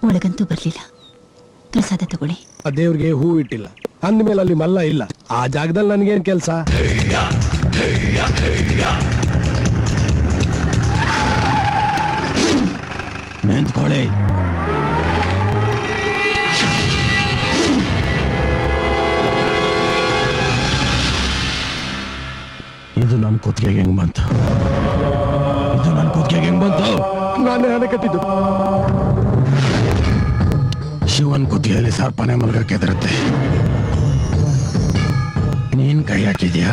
ಒಳಗಂತೂ ಬರ್ಲಿಲ್ಲ. ಪ್ರಸಾದ ತಗೊಳ್ಳಿ. ಆ ದೇವ್ರಿಗೆ ಹೂ ಇಟ್ಟಿಲ್ಲ ಅಂದ್ಮೇಲೆ ಅಲ್ಲಿ ಮಲ್ಲ ಇಲ್ಲ. ಆ ಜಾಗದಲ್ಲಿ ನನ್ಗೇನ್ ಕೆಲ್ಸ? ನಿಂತ್ಕೊಳ್ಳಿ. ಇದು ನನ್ನ ಕುತ್ತಿಗೆಗೆ ಹೆಂಗ್ ಬಂತು? ಇದು ನನ್ನ ಕುತ್ತಿಗೆಗೆ ಹೆಂಗ್ ಬಂತು? ನಾನೇ ಹಣ ಕಟ್ಟಿದ್ದು. ಶಿವನ್ ಕುತ್ತಿಗೆಯಲ್ಲಿ ಸರ್ಪನೆ ಮಲ್ಗಕ್ಕೆ ಎದುರುತ್ತೆ. ನೀನ್ ಕೈ ಹಾಕಿದ್ಯಾ?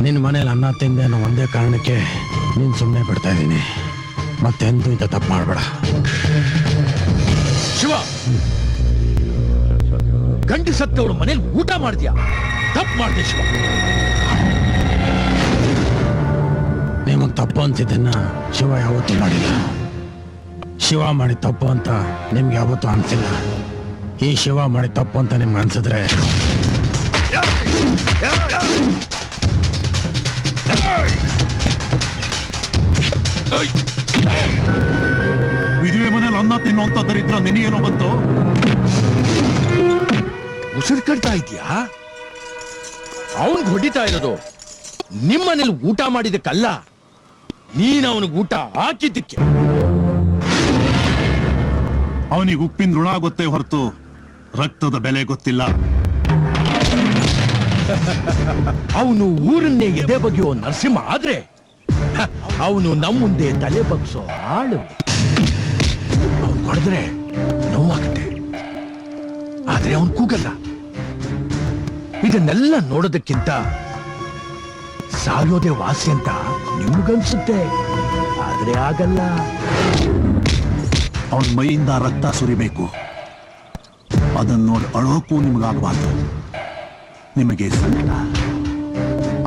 ನಿನ್ನ ಮನೇಲಿ ಅನ್ನ ತಿಂದೆ ಅನ್ನೋ ಒಂದೇ ಕಾರಣಕ್ಕೆ ನೀನ್ ಸುಮ್ಮನೆ ಬಿಡ್ತಾ ಇದ್ದೀನಿ. ಮತ್ತೆಂದು ಇಂಥ ತಪ್ಪು ಮಾಡಬೇಡ. ಶಿವ, ಗಂಡು ಸತ್ತವಳು ಮನೇಲಿ ಊಟ ಮಾಡ್ತೀಯಾ? ತಪ್ಪು ಮಾಡ್ದೆ ಶಿವ. ನಿಮಗ್ ತಪ್ಪು ಅಂತಿದ್ದನ್ನ ಶಿವ ಯಾವತ್ತೂ ಮಾಡಿಲ್ಲ. ಶಿವ ಮಾಡಿ ತಪ್ಪು ಅಂತ ನಿಮ್ಗೆ ಯಾವತ್ತೂ ಅನ್ಸಿಲ್ಲ. ಈ ಶಿವ ಮಾಡಿ ತಪ್ಪು ಅಂತ ನಿಮ್ಗೆ ಅನ್ಸಿದ್ರೆ ವಿಧಿವೆ ಮನೇಲಿ ಅನ್ನ ತಿನ್ನುವಂತ ದರಿದ್ರ ನಿನಗೇನೋ ಬಂತು? ಉಸಿರು ಕಟ್ತಾ ಇದೀಯಾ? ಅವನ್ ಹೊಡಿತಾ ಇರೋದು ನಿಮ್ಮನೇಲಿ ಊಟ ಮಾಡಿದಕ್ಕಲ್ಲ, ನೀನ್ ಅವನಿಗೆ ಊಟ ಹಾಕಿದ್ದಕ್ಕೆ. ಅವನಿಗೆ ಉಪ್ಪಿನ ಋಣ ಗೊತ್ತೇ ಹೊರತು ರಕ್ತದ ಬೆಲೆ ಗೊತ್ತಿಲ್ಲ. ಅವನು ಊರನ್ನೇ ಎದೆ ಬಗೆಯೋ ನರಸಿಂಹ ಆದ್ರೆ ಅವನು ನಮ್ಮ ಮುಂದೆ ತಲೆ ಬಗ್ಸೋ ಆಳು. ಅವನು ಹೊಡೆದ್ರೆ ನೋವಾಗುತ್ತೆ, ಆದ್ರೆ ಅವನು ಕೂಗಲ್ಲ. ಇದನ್ನೆಲ್ಲ ನೋಡೋದಕ್ಕಿಂತ ಸಾಯೋದೇ ವಾಸಿ ಅಂತ ನಿಮ್ಗನ್ಸುತ್ತೆ, ಆದ್ರೆ ಆಗಲ್ಲ. ಅವನ ಮೈಯಿಂದ ರಕ್ತ ಸುರಿಬೇಕು. ಅದನ್ನ ನೋಡಿ ಅಳೋಕ್ಕೂ ನಿಮಗಾಗಬಾರ್ದು. ನಿಮಗೆ ಸಂಕಟ,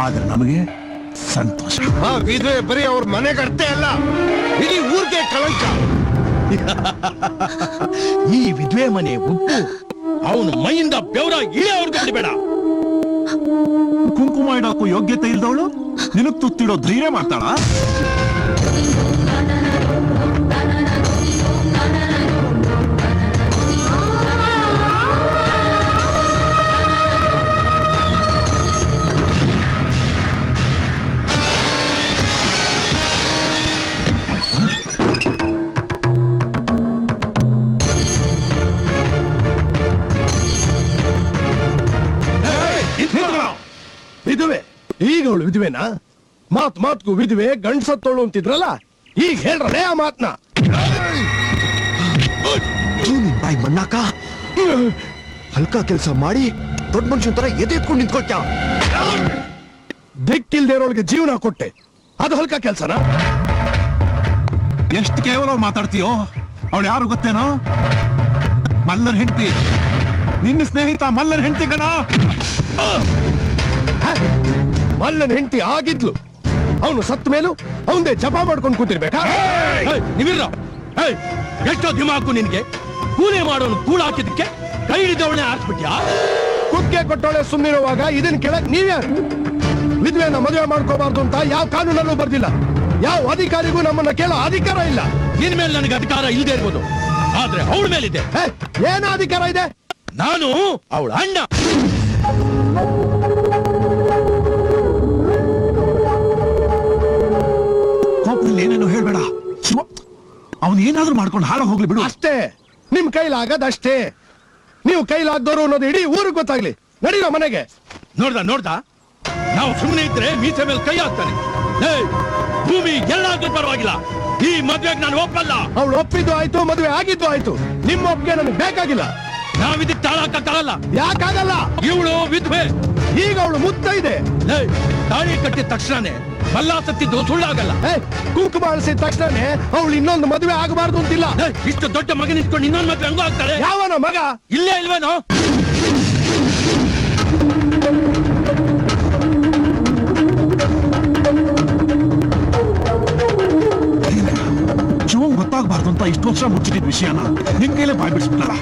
ಆದ್ರೆ ನಮಗೆ ಸಂತೋಷ. ವಿಧವೆ ಬರೀ ಅವ್ರ ಮನೆಗಷ್ಟೇ ಅಲ್ಲ, ಇಡೀ ಊರಿಗೆ ಕಳಂಕ. ಈ ವಿಧವೆ ಮನೆ ಉಪ್ಪು ಅವನು ಮೈಯಿಂದ ಬೆವರ ಇಳಿಯೋರ್ಗು ಬಿಡಬೇಡ. ಕುಂಕುಮ ಇಡೋಕ್ಕೂ ಯೋಗ್ಯತೆ ಇಲ್ದವಳು ನಿನಗ್ ತುತ್ತಿಡೋ ಧೈರ್ಯ ಮಾಡ್ತಾಳ? ವಿಧವೆ ಈಗ ಅವಳು ವಿಧವೆನಾ? ಮಾತ್ಗೂ ವಿಧವೆ ಗಂಡ್ಸತ್ತೋಳು ಅಂತಿದ್ರಲ್ಲ, ಈಗ ಹೇಳ್ರಲೇ ಆ ಮಾತ್ನ. ಬಾಯಿ ಮಣ್ಣಾಕ ಹಲ್ಕ ಕೆಲಸ ಮಾಡಿ ದೊಡ್ಡ ಮನುಷ್ಯನ ತರ ಎದೆತ್ಕೊಂಡು ನಿಂತ್ಕೊಳ್ತ. ದಿಕ್ಕಿಲ್ದೇ ಇರೋಳಿಗೆ ಜೀವನ ಕೊಟ್ಟೆ, ಅದು ಹಲ್ಕ ಕೆಲ್ಸನಾ? ಎಷ್ಟು ಕೇವಲ ಮಾತಾಡ್ತೀಯೋ? ಅವಳು ಯಾರು ಗೊತ್ತೇನೋ? ಮಲ್ಲರ್ ಹೆಂಡತಿ, ನಿನ್ನ ಸ್ನೇಹಿತ ಮಲ್ಲರ್ ಹೆಂಡತಿ ಕಣ. ಮಲ್ಲನ್ ಹೆಂಡತಿ ಆಗಿದ್ಲು, ಅವನು ಸತ್ತ ಮೇಲೂ ಅವನದೇ ಜಪ ಮಾಡ್ಕೊಂಡು ಕೂತಿರ್ಬೇಕಾ? ನೀವಿರ ಎಷ್ಟೋ ದಿಮಾಕು ನಿನ್ಗೆ. ಕೂಲಿ ಮಾಡೋನು ಕೂಳ ಹಾಕಿದಕ್ಕೆ ಕೈ ಹಿಡಿದವನೇ ಆರ್ಸ್ಬಿಟ್ಯಾ? ಕುಕ್ಕೆ ಕೊಟ್ಟೋಳೆ ಸುಮ್ಮನಿರುವಾಗ ಇದನ್ನ ಕೇಳಕ್ ನೀವ್ಯಾರು? ವಿಧವೆನ ಮದುವೆ ಮಾಡ್ಕೋಬಾರ್ದು ಅಂತ ಯಾವ ಕಾನೂನಲ್ಲೂ ಬರ್ದಿಲ್ಲ. ಯಾವ ಅಧಿಕಾರಿಗೂ ನಮ್ಮನ್ನ ಕೇಳೋ ಅಧಿಕಾರ ಇಲ್ಲ. ನಿನ್ ಮೇಲೆ ನನಗೆ ಅಧಿಕಾರ ಇಲ್ಲದೆ ಇರ್ಬೋದು, ಆದ್ರೆ ಅವಳ ಮೇಲಿದೆ. ಏನ ಅಧಿಕಾರ ಇದೆ? ನಾನು ಅವಳ ಅಣ್ಣ. ಕೋಪದಲ್ಲಿ ಏನೇನೋ ಹೇಳ್ಬೇಡ ಶಿವ. ಅವನು ಏನಾದ್ರೂ ಮಾಡ್ಕೊಂಡು ಹಾಳ ಹೋಗ್ಲಿ ಬಿಡು. ಅಷ್ಟೇ, ನಿಮ್ ಕೈಲಾಗದಷ್ಟೇ. ನೀವು ಕೈಲಾಗ್ದೋರು ಅನ್ನೋದು ಇಡೀ ಊರಿಗೆ ಗೊತ್ತಾಗ್ಲಿ. ನಡೀರೋ ಮನೆಗೆ. ನೋಡ್ದ ನಾವು ಸುಮ್ಮನೆ ಇದ್ರೆ ಮೀಸೆ ಮೇಲೆ ಕೈ ಹಾಕ್ತಾನೆ. ಭೂಮಿ ಎಲ್ಲಾದ್ರೂ ಪರವಾಗಿಲ್ಲ, ಈ ಮದ್ವೆಗೆ ನಾನು ಒಪ್ಪಲ್ಲ. ಅವಳು ಒಪ್ಪಿದ್ದು ಆಯ್ತು, ಮದುವೆ ಆಗಿದ್ದು ಆಯ್ತು. ನಿಮ್ಮ ಒಪ್ಪಿಗೆ ನನಗೆ ಬೇಕಾಗಿಲ್ಲ. ನಾವಿದಕ್ಕೆ ತಾಳ ಹಾಕಕ್ಕಾಗಲ್ಲ. ಯಾಕಾಗಲ್ಲ? ಇವಳು ವಿಧವೆ, ಈಗ ಅವಳು ಮುತ್ತ ಇದೆ. ತಾಳಿ ಕಟ್ಟಿದ ತಕ್ಷಣನೇ ಮಲ್ಲ ಸತ್ತಿದ್ದು ಸುಳ್ಳಾಗಲ್ಲ. ಕುಂಕುಮ ಅಳಿಸಿದ ತಕ್ಷಣನೇ ಅವಳು ಇನ್ನೊಂದು ಮದುವೆ ಆಗಬಾರ್ದು ಅಂತಿಲ್ಲ. ಇಷ್ಟು ದೊಡ್ಡ ಮಗನ ಇಟ್ಕೊಂಡು ಇನ್ನೊಂದು ಮದುವೆ ಹಂಗೂ ಆಗ್ತಾಳೆ? ಯಾವನ ಮಗ? ಇಲ್ಲೇ ಇಲ್ವೇನೋ? ಶಿವ ಗೊತ್ತಾಗಬಾರ್ದು ಅಂತ ಇಷ್ಟು ವರ್ಷ ಮುಚ್ಚಿಟ್ಟಿದ್ ವಿಷಯನ ನಿನ್ ಕೈಲೇ ಬಾಯ್ ಬಿಡಿಸ್ಬಿಟ್ಟಲ್ಲ.